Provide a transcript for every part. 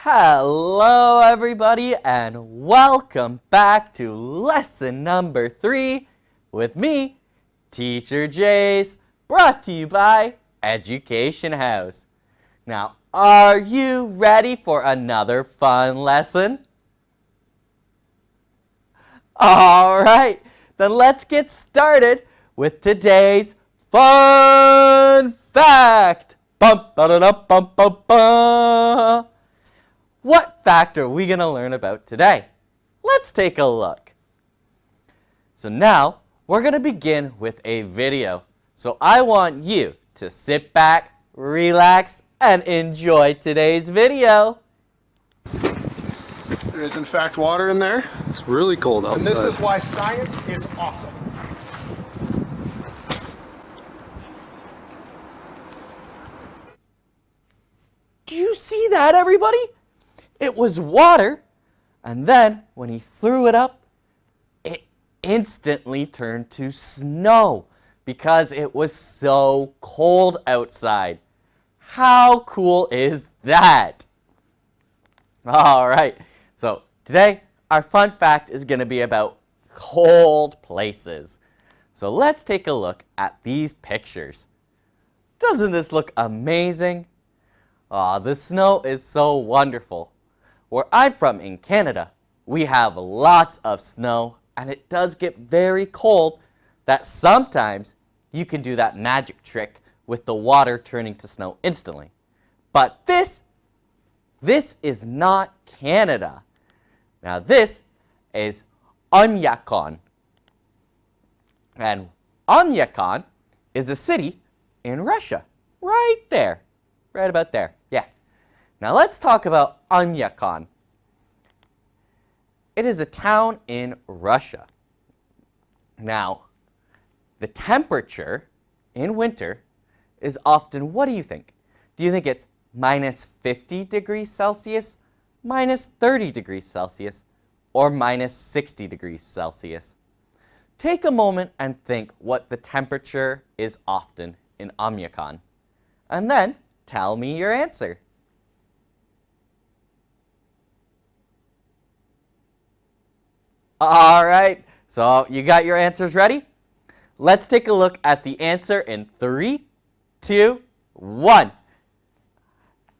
Hello everybody and welcome back to lesson number 3 with me, Teacher Jas, brought to you by Education House. Now, are you ready for another fun lesson? Alright, then let's get started with today's fun fact. Bum, ba-da-da, bum, bum, bum. What fact are we going to learn about today? Let's take a look. So now, we're going to begin with a video. So I want you to sit back, relax, and enjoy today's video. There is in fact water in there. It's really cold outside. And this is why science is awesome. Do you see that, everybody? It was water, and then when he threw it up, it instantly turned to snow because it was so cold outside. How cool is that? All right, so today our fun fact is going to be about cold places. So let's take a look at these pictures. Doesn't this look amazing? Aw, the snow is so wonderful. Where I'm from in Canada, we have lots of snow, and it does get very cold that sometimes you can do that magic trick with the water turning to snow instantly. But this is not Canada. Now this is Onyakon. And Onyakon is a city in Russia, right there, right about there, yeah. Now let's talk about Onyakon. It is a town in Russia. Now, the temperature in winter is often, what do you think? Do you think it's minus 50 degrees Celsius, minus 30 degrees Celsius, or minus 60 degrees Celsius? Take a moment and think what the temperature is often in Onyakon, and then tell me your answer. All right, so you got your answers ready? Let's take a look at the answer in 3, 2, 1.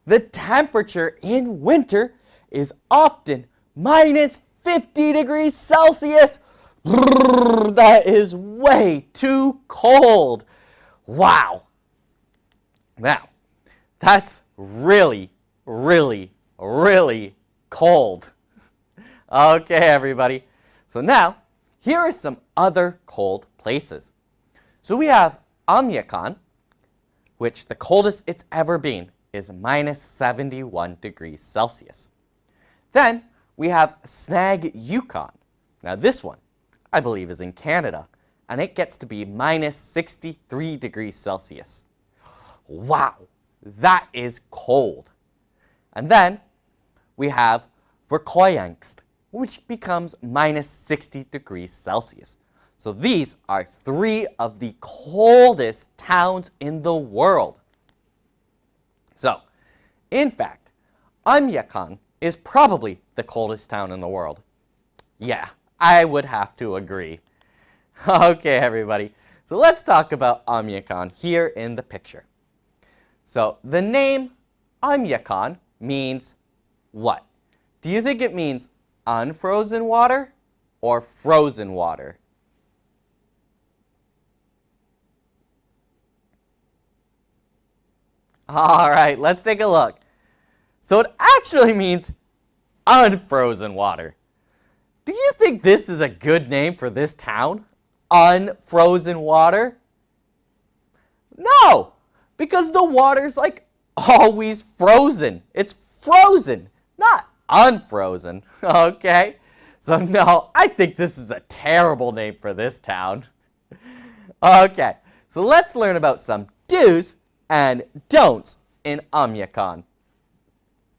The temperature in winter is often minus 50 degrees Celsius. That is way too cold. Wow. Now, that's really, really, really cold. Okay, everybody. So now, here are some other cold places. So we have Onyakon, which the coldest it's ever been is minus 71 degrees Celsius. Then we have Snag Yukon. Now this one, I believe, is in Canada, and it gets to be minus 63 degrees Celsius. Wow, that is cold. And then we have Verkhoyansk, which becomes minus 60 degrees Celsius. So these are 3 of the coldest towns in the world. So, in fact, Onyakon is probably the coldest town in the world. Yeah, I would have to agree. Okay, everybody. So let's talk about Onyakon here in the picture. So the name Onyakon means what? Do you think it means unfrozen water or frozen water? All right, let's take a look. So it actually means unfrozen water. Do you think this is a good name for this town? Unfrozen water? No, because the water's like always frozen. It's frozen, not unfrozen, okay? So no, I think this is a terrible name for this town. Okay, so let's learn about some do's and don'ts in Onyakon.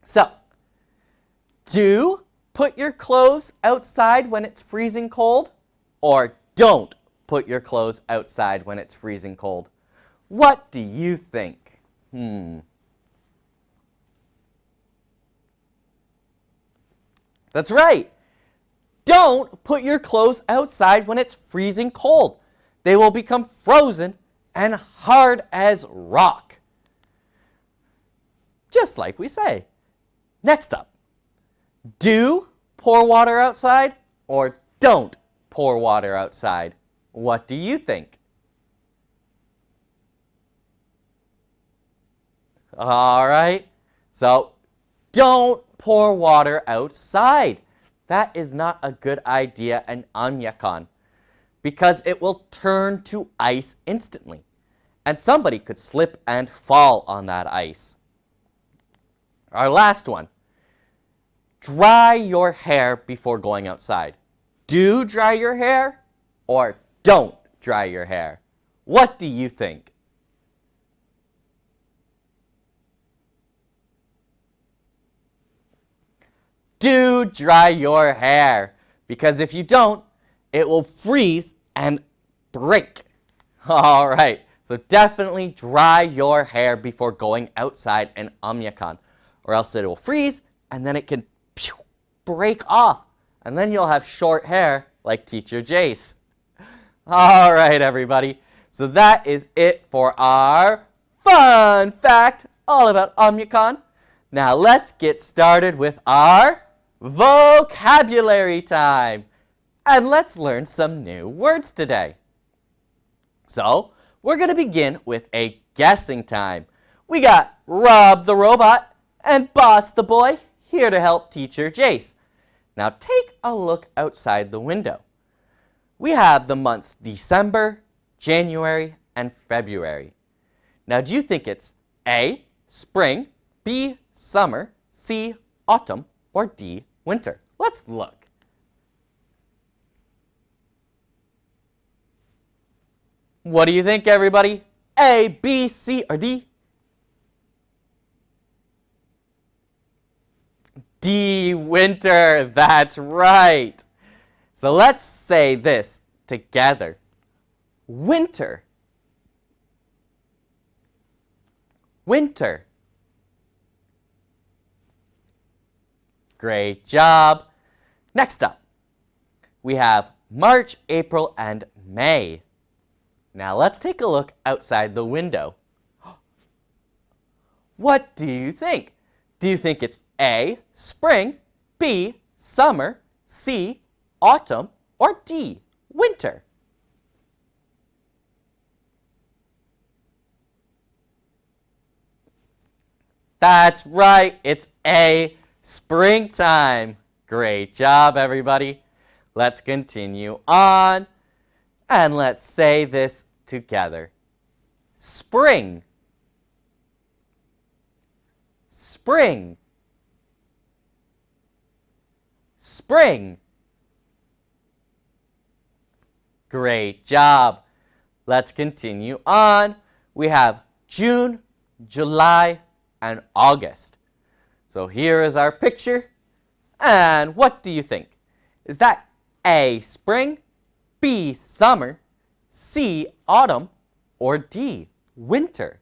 So, do put your clothes outside when it's freezing cold, or don't put your clothes outside when it's freezing cold. What do you think? That's right. Don't put your clothes outside when it's freezing cold. They will become frozen and hard as rock. Just like we say. Next up, do pour water outside or don't pour water outside? What do you think? All right, so don't pour water outside. That is not a good idea in Amyakan because it will turn to ice instantly, and somebody could slip and fall on that ice. Our last one, dry your hair before going outside. Do dry your hair or don't dry your hair? What do you think? Do dry your hair, because if you don't, it will freeze and break. All right, so definitely dry your hair before going outside in Amyakan, or else it will freeze and then it can break off, and then you'll have short hair like Teacher Jace. All right, everybody, so that is it for our fun fact all about Amyakan. Now let's get started with our vocabulary time, and let's learn some new words today. So we're going to begin with a guessing time. We got Rob the robot and Boss the boy here to help Teacher Jace. Now take a look outside the window. We have the months December, January, and February. Now do you think it's A, spring, B, summer, C, autumn, or D, winter? Let's look. What do you think, everybody? A, B, C, or D? D, winter. That's right. So let's say this together. Winter. Winter. Great job. Next up, we have March, April, and May. Now let's take a look outside the window. What do you think? Do you think it's A, spring, B, summer, C, autumn, or D, winter? That's right, it's A, springtime. Great job, everybody. Let's continue on, and let's say this together. Spring. Spring. Spring. Great job. Let's continue on. We have June, July, and August. So here is our picture. And what do you think? Is that A, spring, B, summer, C, autumn, or D, winter?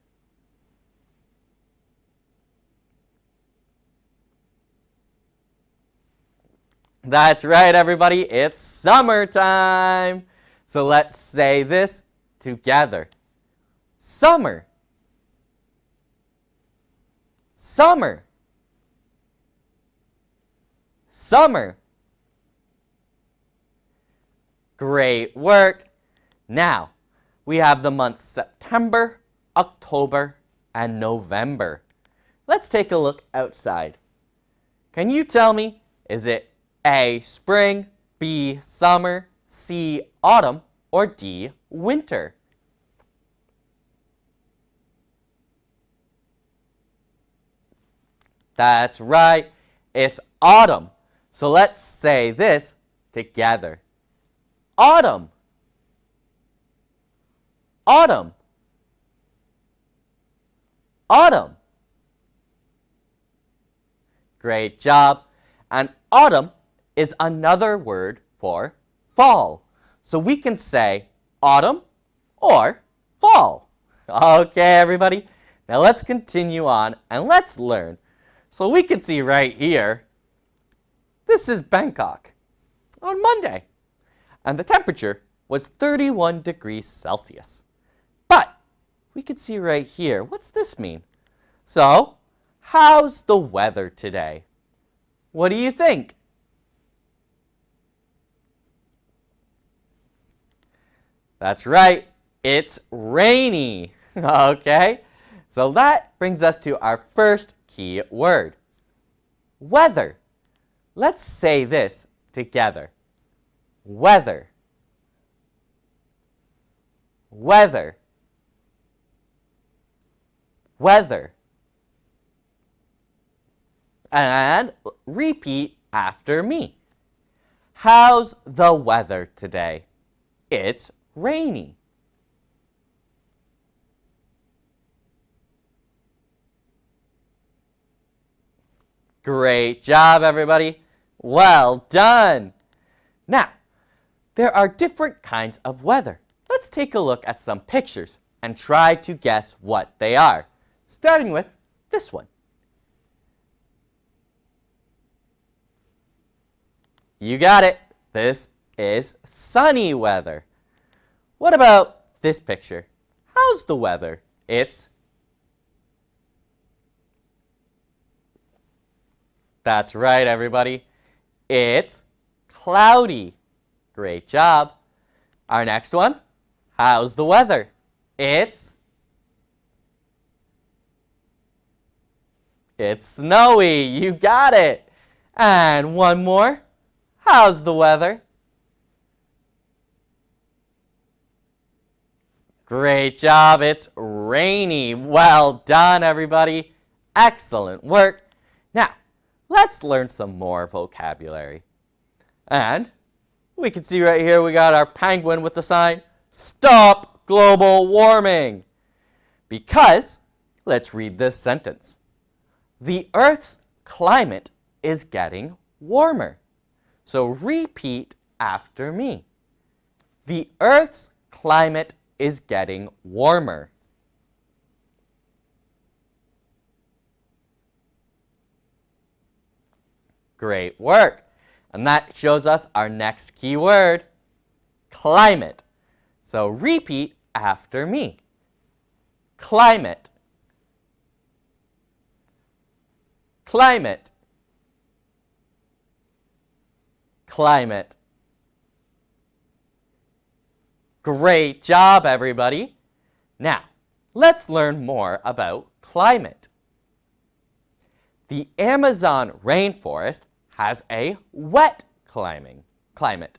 That's right, everybody. It's summertime. So let's say this together. Summer. Summer. Summer. Great work. Now, we have the months September, October, and November. Let's take a look outside. Can you tell me, is it A, spring, B, summer, C, autumn, or D, winter? That's right, it's autumn. So let's say this together. Autumn. Autumn. Autumn. Great job. And autumn is another word for fall. So we can say autumn or fall. Okay, everybody. Now let's continue on and let's learn. So we can see right here, This is Bangkok on Monday, and the temperature was 31 degrees Celsius. But we can see right here, what's this mean? So, how's the weather today? What do you think? That's right, it's rainy. Okay, so that brings us to our first key word, weather. Let's say this together. Weather. Weather. Weather. And repeat after me. How's the weather today? It's rainy. Great job, everybody. Well done. Now, there are different kinds of weather. Let's take a look at some pictures and try to guess what they are, starting with this one. You got it. This is sunny weather. What about this picture? How's the weather? That's right, everybody. It's cloudy. Great job. Our next one, how's the weather? It's snowy. You got it. And one more. How's the weather? Great job. It's rainy. Well done, everybody. Excellent work. Now, let's learn some more vocabulary. And we can see right here we got our penguin with the sign, Stop Global Warming. Because, let's read this sentence. The Earth's climate is getting warmer. So repeat after me. The Earth's climate is getting warmer. Great work. And that shows us our next key word, climate. So repeat after me. Climate. Climate. Climate. Great job, everybody. Now, let's learn more about climate. The Amazon rainforest has a wet climate.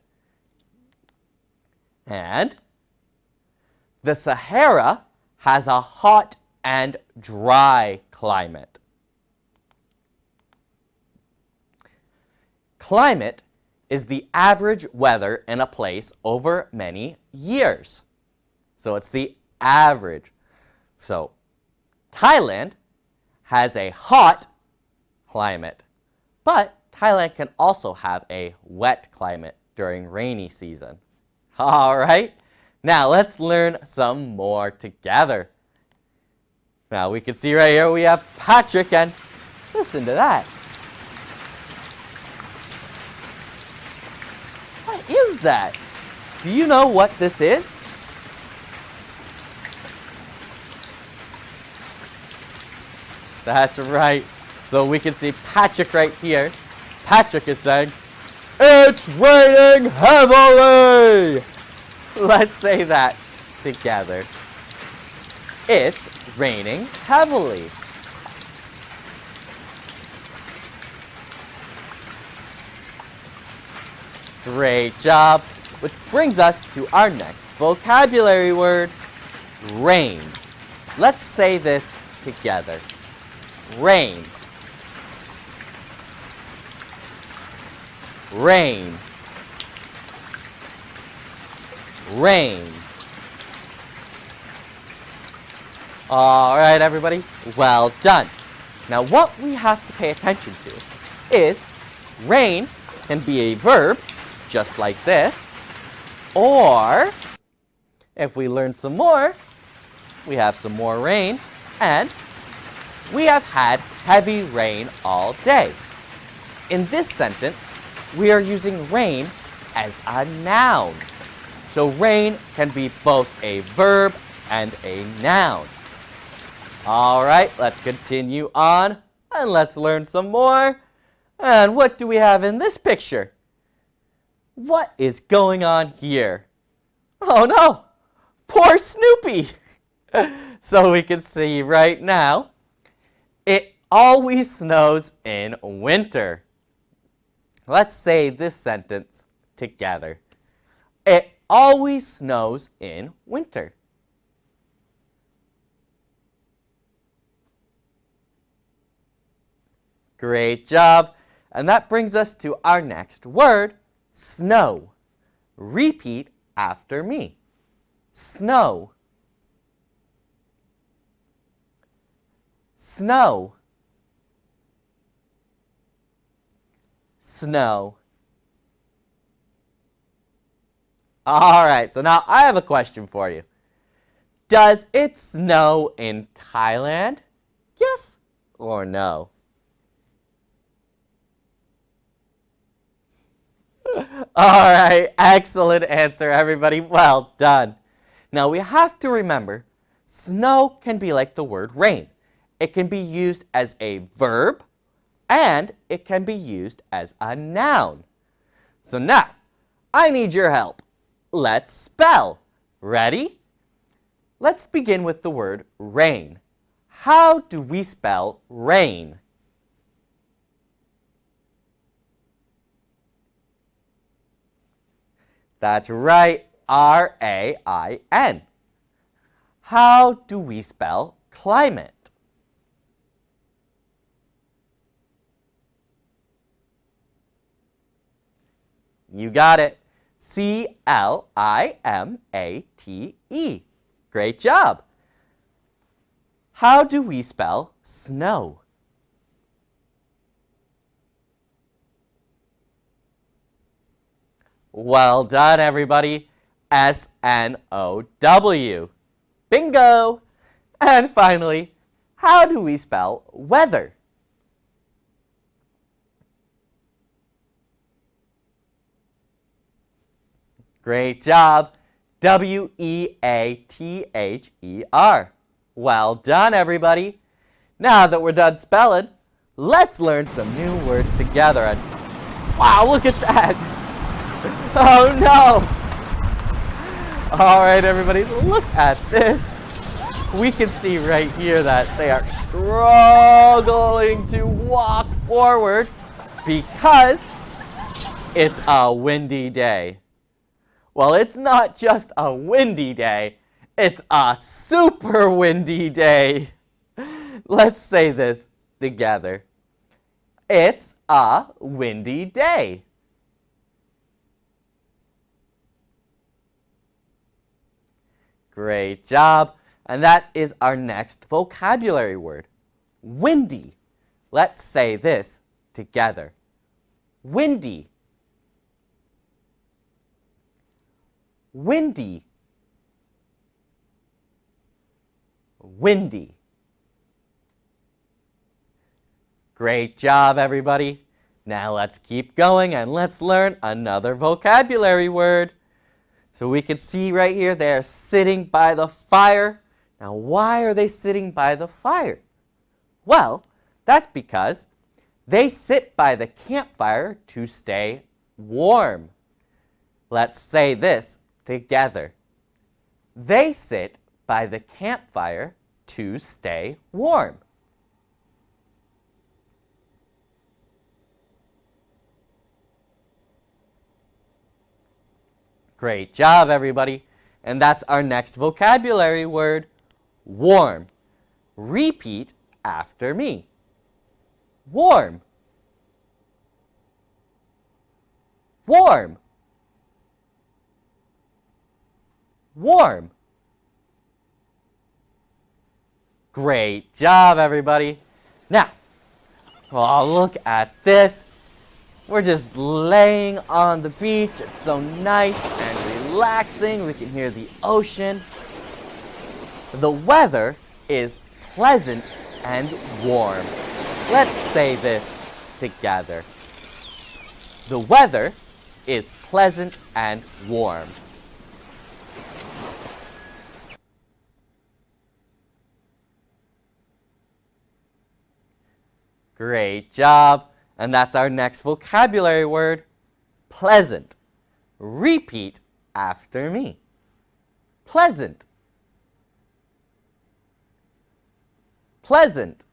And the Sahara has a hot and dry climate. Climate is the average weather in a place over many years. So it's the average. So Thailand has a hot climate, but Thailand can also have a wet climate during rainy season. All right, now let's learn some more together. Now we can see right here we have Patrick, and listen to that. What is that? Do you know what this is? That's right. So we can see Patrick right here. Patrick is saying, "It's raining heavily!" Let's say that together. It's raining heavily. Great job. Which brings us to our next vocabulary word, rain. Let's say this together. Rain. Rain. Rain. All right, everybody. Well done. Now, what we have to pay attention to is rain can be a verb, just like this, or if we learn some more, we have some more rain, and we have had heavy rain all day. In this sentence, we are using rain as a noun. So rain can be both a verb and a noun. All right, let's continue on and let's learn some more. And what do we have in this picture? What is going on here? Oh no, poor Snoopy. So we can see right now, it always snows in winter. Let's say this sentence together. It always snows in winter. Great job. And that brings us to our next word, snow. Repeat after me. Snow. Snow. Snow. All right, so now I have a question for you. Does it snow in Thailand? Yes or no? All right, excellent answer, everybody. Well done. Now we have to remember, snow can be like the word rain. It can be used as a verb, and it can be used as a noun. So now, I need your help. Let's spell. Ready? Let's begin with the word rain. How do we spell rain? That's right, R-A-I-N. How do we spell climate? You got it. C-L-I-M-A-T-E. Great job. How do we spell snow? Well done, everybody. S-N-O-W. Bingo! And finally, how do we spell weather? Great job. W-E-A-T-H-E-R. Well done, everybody. Now that we're done spelling, let's learn some new words together. And wow, look at that. Oh no. All right, everybody, look at this. We can see right here that they are struggling to walk forward because it's a windy day. Well, it's not just a windy day, it's a super windy day. Let's say this together. It's a windy day. Great job. And that is our next vocabulary word, windy. Let's say this together. Windy. Windy. Windy. Great job, everybody. Now let's keep going and let's learn another vocabulary word. So we can see right here they're sitting by the fire. Now why are they sitting by the fire? Well, that's because they sit by the campfire to stay warm. Let's say this together. They sit by the campfire to stay warm. Great job, everybody. And that's our next vocabulary word, warm. Repeat after me. Warm. Warm. Warm. Great job, everybody. Now, oh, look at this. We're just laying on the beach. It's so nice and relaxing. We can hear the ocean. The weather is pleasant and warm. Let's say this together. The weather is pleasant and warm. Great job. And that's our next vocabulary word, pleasant. Repeat after me. Pleasant. Pleasant.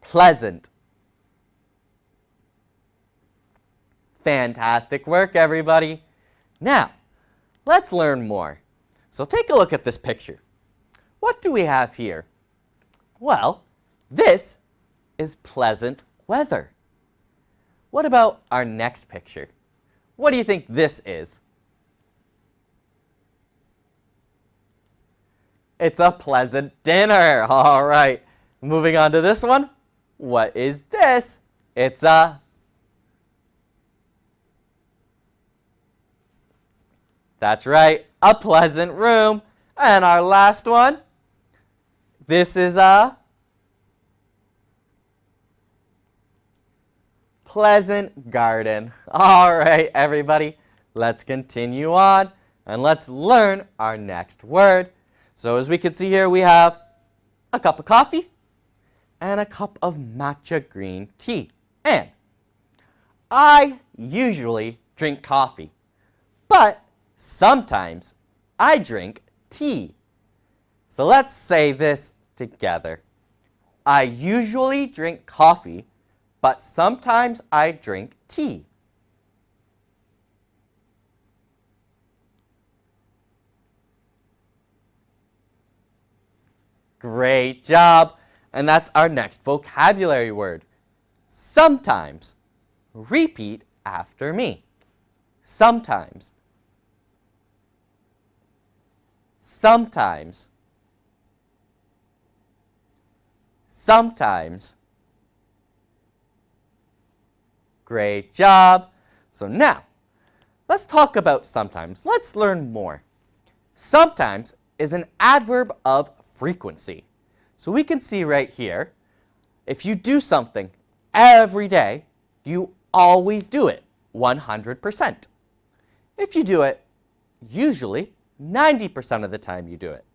Pleasant. Fantastic work, everybody. Now, let's learn more. So take a look at this picture. What do we have here? Well, this is pleasant weather. What about our next picture? What do you think this is? It's a pleasant dinner. All right. Moving on to this one. What is this? It's a... That's right, a pleasant room. And our last one. This is a... pleasant garden. All right, everybody. Let's continue on and let's learn our next word. So as we can see here, we have a cup of coffee and a cup of matcha green tea. And I usually drink coffee, but sometimes I drink tea. So let's say this together. I usually drink coffee, but sometimes I drink tea. Great job. And that's our next vocabulary word. Sometimes. Repeat after me. Sometimes. Sometimes. Sometimes. Great job. So now, let's talk about sometimes. Let's learn more. Sometimes is an adverb of frequency. So we can see right here, if you do something every day, you always do it 100%. If you do it, usually 90% of the time you do it.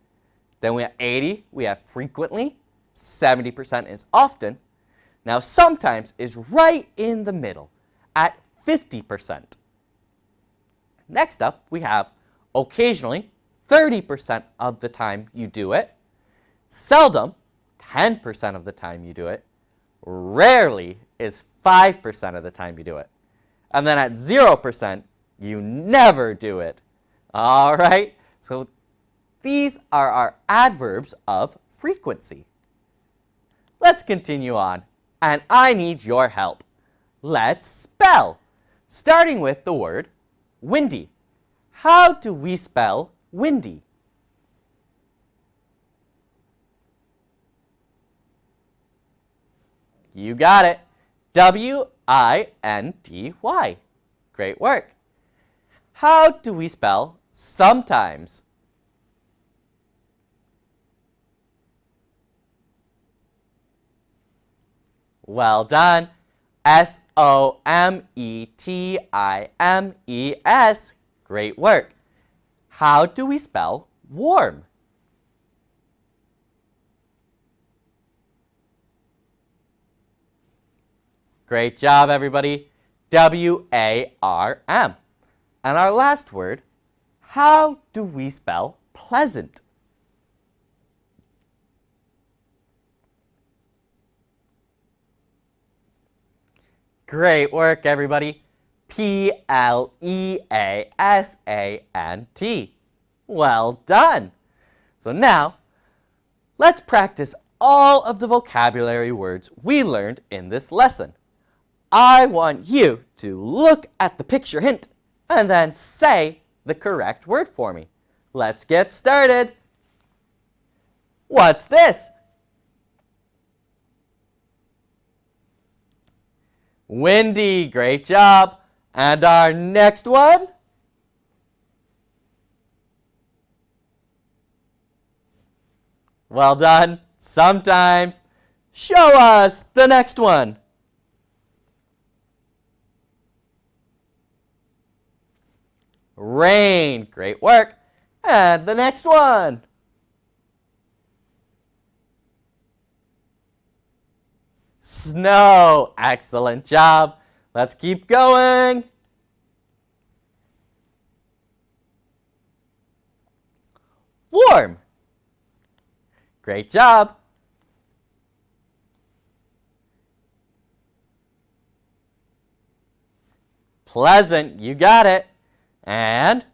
Then we have 80, we have frequently, 70% is often. Now sometimes is right in the middle at 50%. Next up, we have occasionally, 30% of the time you do it. Seldom, 10% of the time you do it. Rarely is 5% of the time you do it. And then at 0%, you never do it. All right? So these are our adverbs of frequency. Let's continue on. And I need your help. Let's spell. Starting with the word windy. How do we spell windy? You got it. W-I-N-D-Y. Great work. How do we spell sometimes? Well done. S-O-M-E-T-I-M-E-S. Great work. How do we spell warm? Great job, everybody. W-A-R-M. And our last word, how do we spell pleasant? Great work, everybody. P-L-E-A-S-A-N-T. Well done. So now, let's practice all of the vocabulary words we learned in this lesson. I want you to look at the picture hint and then say the correct word for me. Let's get started. What's this? Windy. Great job. And our next one? Well done. Sometimes. Show us the next one. rain. Great work. And the next one. Snow. Excellent job. Let's keep going. Warm. Great job. Pleasant. You got it. And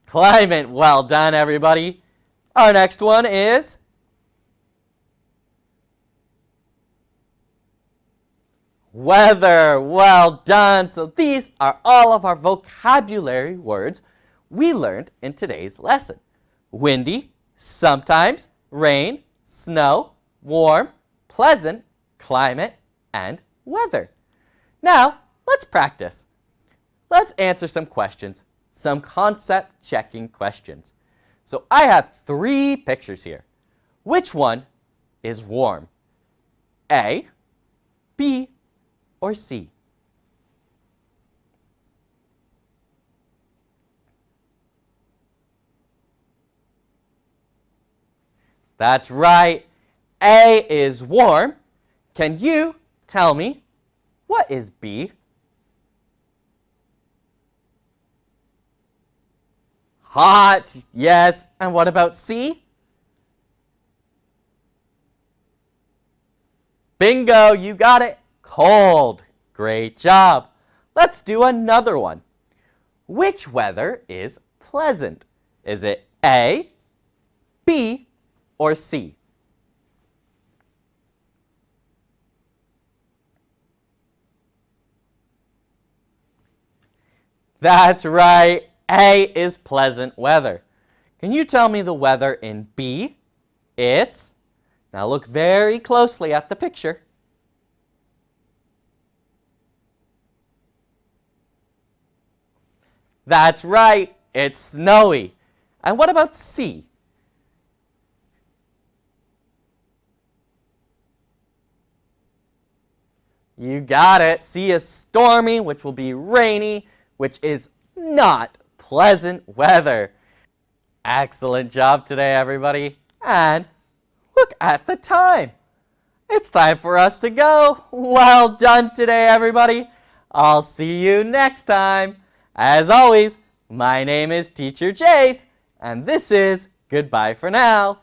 climate. Well done, everybody. Our next one is weather. Well done. So these are all of our vocabulary words we learned in today's lesson. Windy, sometimes, rain, snow, warm, pleasant, climate, and weather. Now, let's practice. Let's answer some questions, some concept checking questions. So I have 3 pictures here. Which one is warm? A, B, or C? That's right. A is warm. Can you tell me what is B? Hot. Yes. And what about C? Bingo. You got it. Cold. Great job. Let's do another one. Which weather is pleasant? Is it A, B, or C? That's right. A is pleasant weather. Can you tell me the weather in B? It's, now look very closely at the picture. That's right. It's snowy. And what about C? You got it. C is stormy, which will be rainy, which is not pleasant weather. Excellent job today, everybody. And look at the time. It's time for us to go. Well done today, everybody. I'll see you next time. As always, my name is Teacher Jace, and this is Goodbye for Now.